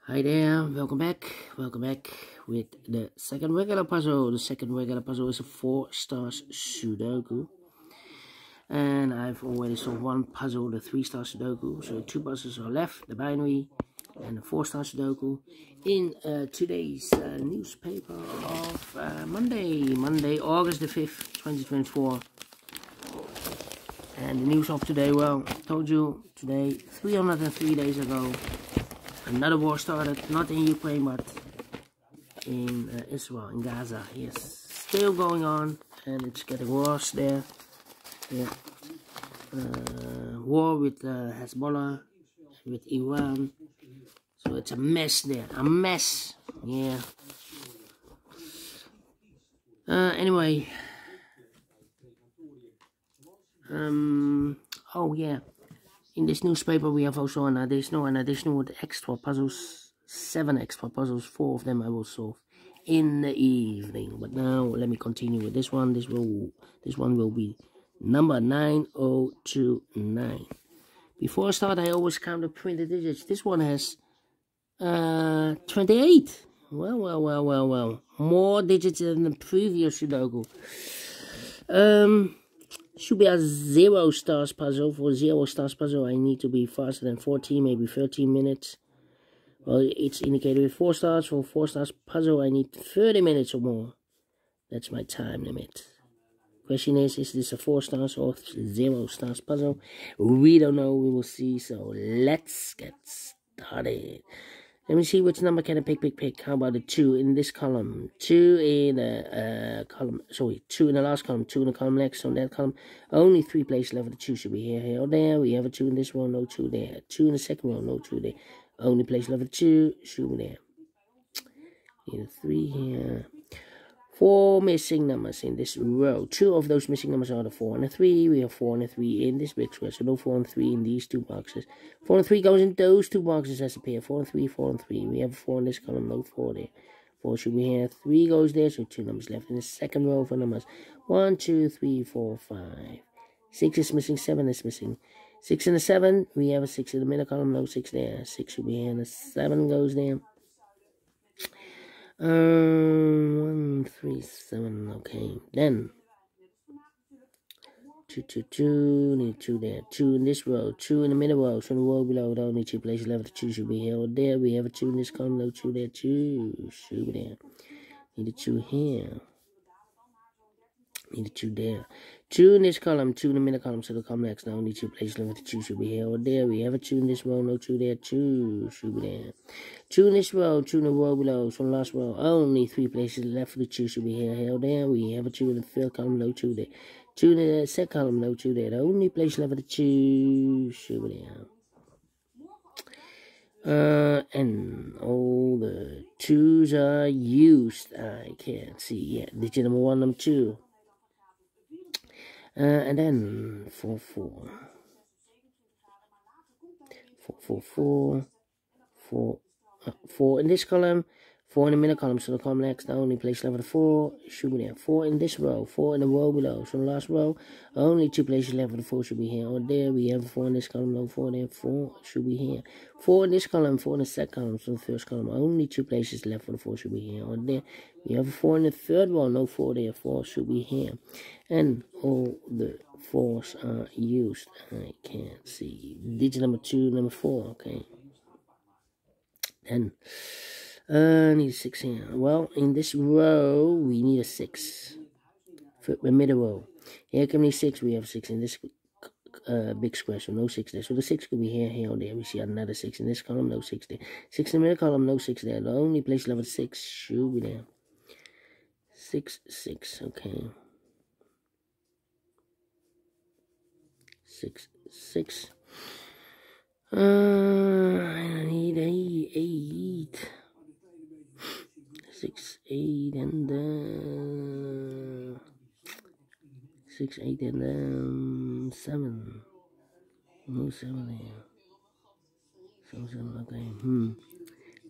Hi there, welcome back with the second regular puzzle. The second regular puzzle is a 4 stars Sudoku. And I've already solved one puzzle, the 3 star Sudoku. So 2 puzzles are left, the binary and the 4 star Sudoku. In today's newspaper of Monday, August the 5th, 2024. And the news of today, well, I told you today, 303 days ago, another war started, not in Ukraine, but in Israel, in Gaza. Yes, still going on, and it's getting worse there. Yeah. War with Hezbollah, with Iran. So it's a mess there, a mess. Yeah. Anyway. Oh yeah. In this newspaper we have also an additional with extra puzzles, 7 extra puzzles, 4 of them I will solve in the evening. But now let me continue with this one. This one will be number 9029. Before I start, I always count the printed digits. This one has 28. Well. More digits than the previous Sudoku. Should be a 0 stars puzzle. For 0 stars puzzle, I need to be faster than 14, maybe 13 minutes. Well, it's indicated with 4 stars. For 4 stars puzzle, I need 30 minutes or more. That's my time limit. Question is this a 4 stars or 0 stars puzzle? We don't know. We will see. So let's get started. Let me see which number can I pick. How about the 2 in this column? 2 in the column. Sorry, 2 in the last column. 2 in the column next on that column. Only 3 places left. The 2 should be here, or there. We have a 2 in this row, no 2 there. 2 in the second row, no 2 there. Only place left. The 2 should be there. Need a 3 here. 4 missing numbers in this row. 2 of those missing numbers are the 4 and the 3. We have 4 and the 3 in this big square. So no 4 and 3 in these 2 boxes. 4 and 3 goes in those 2 boxes as a pair. 4 and 3, 4 and 3. We have 4 in this column, no 4 there. 4 should be here. 3 goes there, so 2 numbers left in the second row for numbers. 1, 2, 3, 4, 5. 6 is missing, 7 is missing. 6 and the 7. We have a 6 in the middle column, no 6 there. 6 should be here, and the 7 goes there. 1, 3, 7, okay, then 2, 2, 2, need 2 there, 2 in this row, 2 in the middle row, so the row below, the only 2 places left, the 2 should be here or there. We have a 2 in this column, no 2 there, 2 should be there, need a 2 here, need a 2 there, 2 in this column, 2 in the middle column, so the column next, the only 2 places left, the 2 should be here or there. We have a 2 in this row, no 2 there, 2 should be there. 2 in this row, 2 in the row below, so the last row, only 3 places left for the 2 should be here or there. We have a 2 in the third column, no 2 there. 2 in the second column, no 2 there. The only place left for the 2 should be there. And all the 2s are used. I can't see yet. Digit number 1, number 2. And then 4, 4. 4 in this column, 4 in the middle column, so the column next, the only place left for the 4 should be there. 4 in this row, 4 in the row below, so the last row, only 2 places left for the 4 should be here or there. We have 4 in this column, no 4 there, 4 should be here. 4 in this column, 4 in the second column, so the first column, only 2 places left for the 4 should be here or there. We have 4 in the third row, no 4 there, 4 should be here. And all the 4s are used. I can't see. Digit number 2, number 4, okay. Then I need a 6 here. Well, in this row we need a 6 for the middle row. Here can be 6. We have 6 in this big square, so no 6 there. So the 6 could be here or there. We see another 6 in this column, no 6 there. 6 in the middle column, no 6 there. The only place level 6 should be there. 6, 6, okay. 6, 6. I need 8. 6, 8, and 6, 8, and 7. No 7 there. So 7, okay.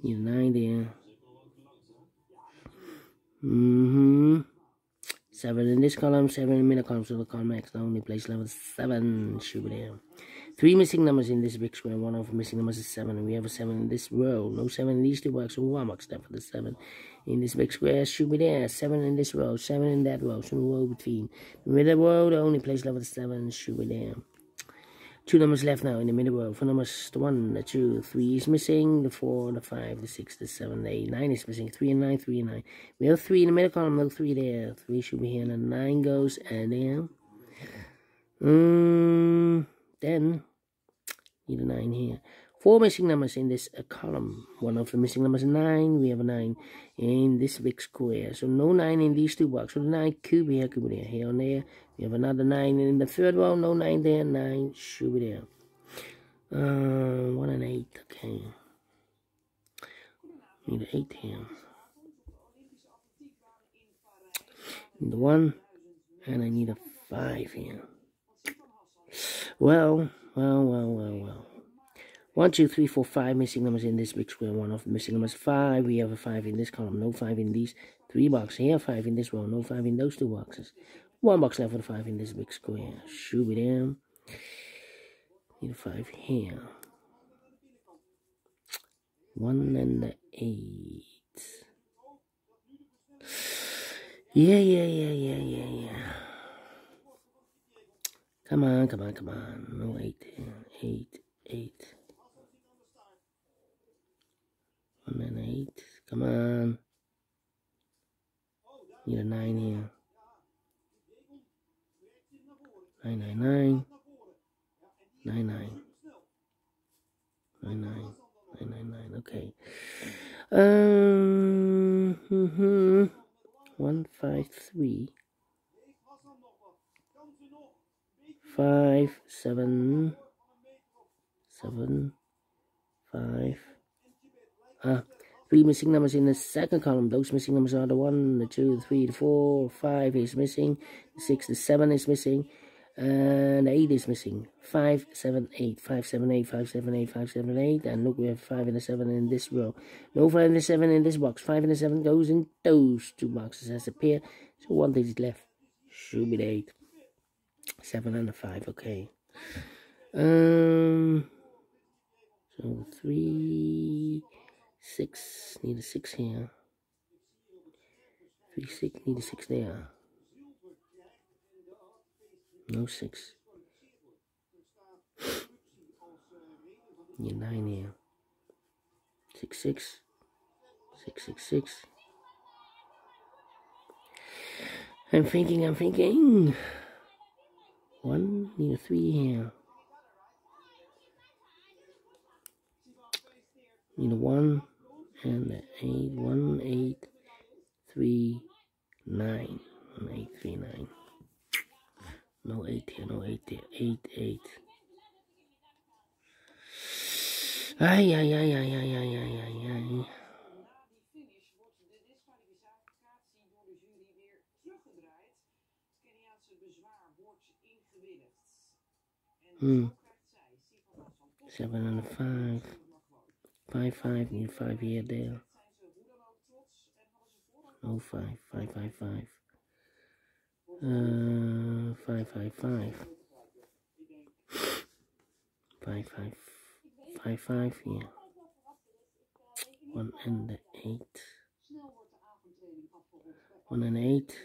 Need a 9 there. 7 in this column, 7 in the middle column, so the column next, the only place level 7 should be there. 3 missing numbers in this big square. One of the missing numbers is 7, and we have a 7 in this row. No 7 in these 2 boxes, so 1 box left for the 7 in this big square. Should be there. 7 in this row, 7 in that row, so the row between. The middle row, the only place left for the 7 should be there. 2 numbers left now in the middle row. 4 numbers, the 1, the 2, 3 is missing. The 4, the 5, the 6, the 7, the 8, 9 is missing. 3 and 9, 3 and 9. We have 3 in the middle column, no 3 there. 3 should be here, and the 9 goes, and there. Then need a 9 here. 4 missing numbers in this column. One of the missing numbers is 9. We have a 9 in this big square. So no 9 in these 2 boxes. So the 9 could be here, here and there. We have another 9 in the third row. No 9 there. 9 should be there. 1 and 8. Okay. Need an 8 here. Need a 1. And I need a 5 here. Well. 1, 2, 3, 4, 5 missing numbers in this big square. One of the missing numbers 5. We have a 5 in this column. No 5 in these 3 boxes. Here, 5 in this row. No 5 in those 2 boxes. 1 box left for the 5 in this big square. Should be there. Need a 5 here. 1 and the 8. Yeah. Come on. No 8 here. 8. 1 and 8. Come on. Need a 9 here. 9. 9. Okay. 1, 5, 3. 5, 7. 5. 3 missing numbers in the second column. Those missing numbers are the 1, the 2, the 3, the 4, 5 is missing. The 6, the 7 is missing. And the 8 is missing. 5, 7, 8. 5, 7, 8. 5, 7, 8. 5, 7, 8. And look, we have 5 and a 7 in this row. No 5 and a 7 in this box. 5 and a 7 goes in those 2 boxes as a pair. So 1 digit left. Should be the 8. 7 and a 5. Okay. So 3, 6. Need a 6 here. 3, 6. Need a 6 there. No 6. Need 9 here. 6, 6. 6, 6, 6. I'm thinking. 1. Need a 3 here. Need a 1 and an 8. 1, 8, 3, 9. 1, 8, 3, 9. No 8 here, no 8 there. 8. Ai. Hmm. 7 and a 5. 5. Need 5 here, there. No 5. 5. 5. 5 here. 1 and 8. 1 and 8.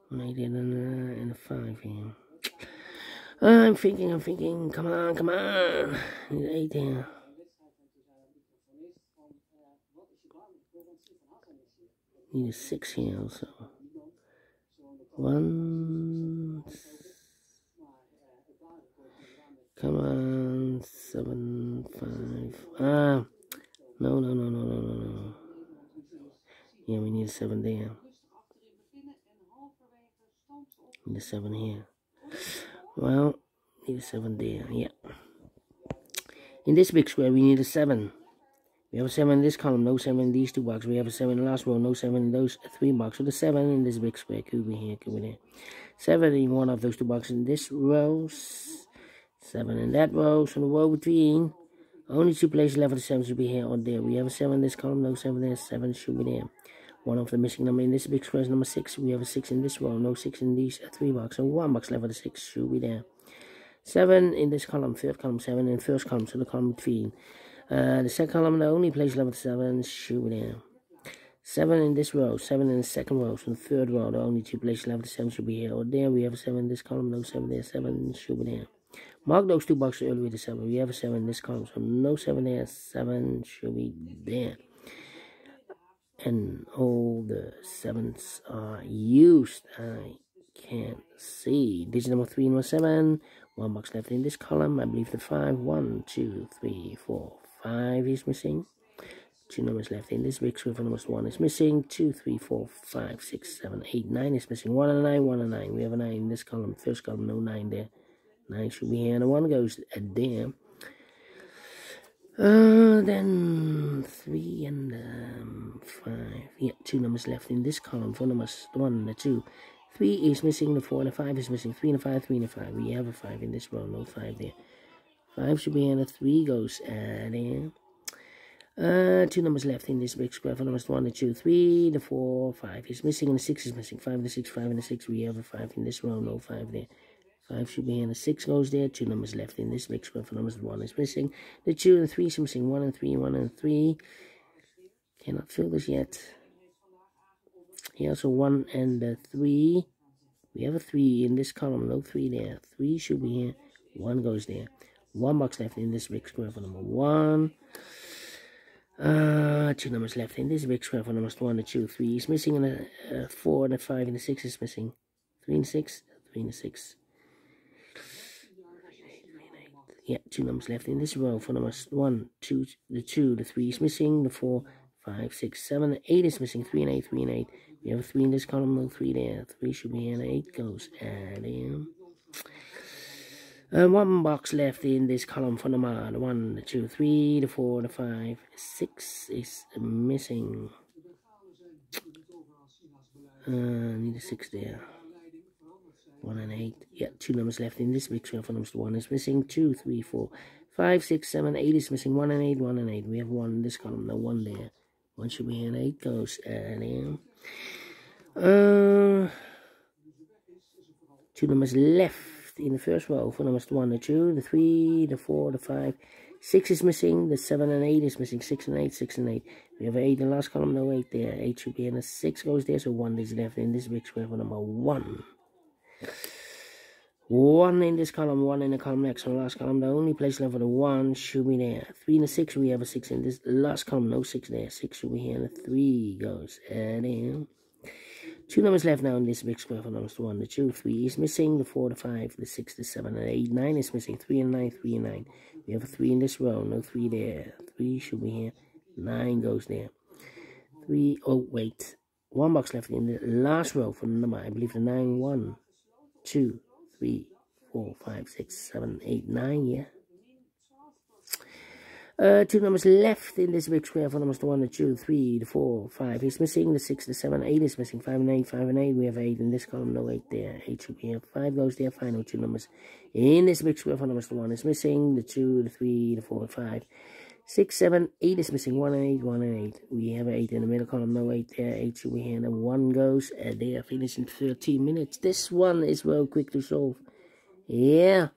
1, 8 and a 5 here. I'm thinking. Come on. Need 8 here. Need a 6 here also. 1. Come on. 7, 5. No. Yeah, we need a 7 there. Need a 7 here. Well, need a 7 there. Yeah. In this big square, we need a 7. We have a 7 in this column, no 7 in these 2 boxes. We have a 7 in the last row, no 7 in those 3 boxes. So the 7 in this big square could be here, could be there. 7 in one of those 2 boxes in this row. 7 in that row. So the row between, only 2 places left for the 7 should be here or there. We have a 7 in this column, no 7 there. 7 should be there. One of the missing number in this big square is number 6. We have a 6 in this row, no 6 in these 3 boxes. So 1 box left for the 6 should be there. 7 in this column, third column 7 in first column, so the column between. The second column, the only place left for the 7 should be there. 7 in this row, 7 in the second row, so the third row, the only 2 places left for the 7 should be here or there. We have a 7 in this column, no 7 there, 7 should be there. Mark those 2 boxes early with the 7. We have a 7 in this column, so no 7 there, 7 should be there. And all the 7s are used. I can't see. Digit number 3 and 7. 1 box left in this column. I believe the 5. 1, 2, 3, 4, 5 is missing. 2 numbers left in this big square for number 1 is missing. 2, 3, 4, 5, 6, 7, 8, 9 is missing. 1 and 9, 1 and 9. We have a 9 in this column. First column, no 9 there. 9 should be here, and 1 goes there. Then 3 and 5. Yeah, 2 numbers left in this column for numbers 1 and the 2. 3 is missing, the 4 and the 5 is missing. 3 and the 5, 3 and the 5. We have a 5 in this row, no 5 there. 5 should be here, and the 3 goes there. 2 numbers left in this big square for numbers 1 and 2. 3, the 4, 5 is missing, and the 6 is missing. 5 and the 6, 5 and the 6. We have a 5 in this row, no 5 there. 5 should be here, and the 6 goes there. 2 numbers left in this big square for numbers 1 is missing. The 2 and the 3 is missing. 1 and 3, 1 and 3. Cannot fill this yet. Here also 1 and the 3. We have a 3 in this column, no 3 there. 3 should be here. 1 goes there. 1 box left in this big square for number 1. 2 numbers left in this big square for numbers 1 and 2. 3 is missing, and the 4 and the 5 and the 6 is missing. 3 and 6, 3 and 6. Yeah, 2 numbers left in this row for numbers 1, 2, the 2, the 3 is missing, the 4, 5, 6, 7, 8 is missing, 3 and 8, 3 and 8. We have a 3 in this column, no 3 there. 3 should be here, and 8 goes in. 1 box left in this column for number 1, the 2, 3, the 4, the 5, 6 is missing. Need a 6 there. 1 and 8. Yeah, 2 numbers left in this big square for numbers 1 is missing. 2, 3, 4, 5, 6, 7, 8 is missing. 1 and 8, 1 and 8. We have 1 in this column, no 1 there. 1 should be here, and 8 goes in. 2 numbers left in the first row for numbers 1, the 2, the 3, the 4, the 5. 6 is missing. The 7 and 8 is missing. 6 and 8, 6 and 8. We have 8 in the last column, no 8 there. 8 should be here, and the 6 goes there, so 1 is left in this big square for number 1. 1 in this column, 1 in the column next, on the last column. The only place left for the 1 should be there. 3 and the 6, we have a 6 in this last column, no 6 there. 6 should be here, and the 3 goes in. 2 numbers left now in this big square for numbers 1, the 2, 3 is missing, the 4, the 5, the 6, the 7, and 8, 9 is missing. 3 and 9, 3 and 9. We have a 3 in this row, no 3 there. 3 should be here, 9 goes there. 3, oh wait, 1 box left in the last row for the number, I believe the 9, 1, 2, 3, 4, 5, 6, 7, 8, 9, yeah. 2 numbers left in this big square for numbers 1, the 2, 3, the 4, 5 is missing, the 6, the 7, 8 is missing, 5 and 8, 5 and 8, we have 8 in this column, no 8 there, 8 should be here, 5 goes there, final 2 numbers in this big square for numbers 1 is missing, the 2, the 3, the 4, 5, 6, 7, 8 is missing, 1 and 8, 1 and 8, we have 8 in the middle column, no 8 there, 8 should be here, and 1 goes, and they are finished in 13 minutes. This one is well quick to solve, yeah,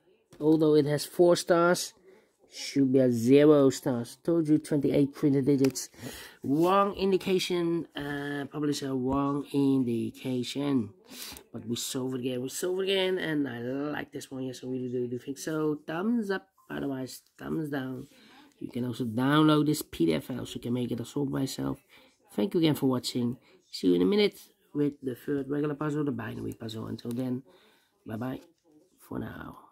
although it has 4 stars, should be a 0 stars. Told you 28 printed digits. Wrong indication. Publisher wrong indication. But we solve it again. And I like this one. Yes, I really do think so. Thumbs up. Otherwise, thumbs down. You can also download this PDF file so you can make it a solve by yourself. Thank you again for watching. See you in a minute with the third regular puzzle, the binary puzzle. Until then, bye bye for now.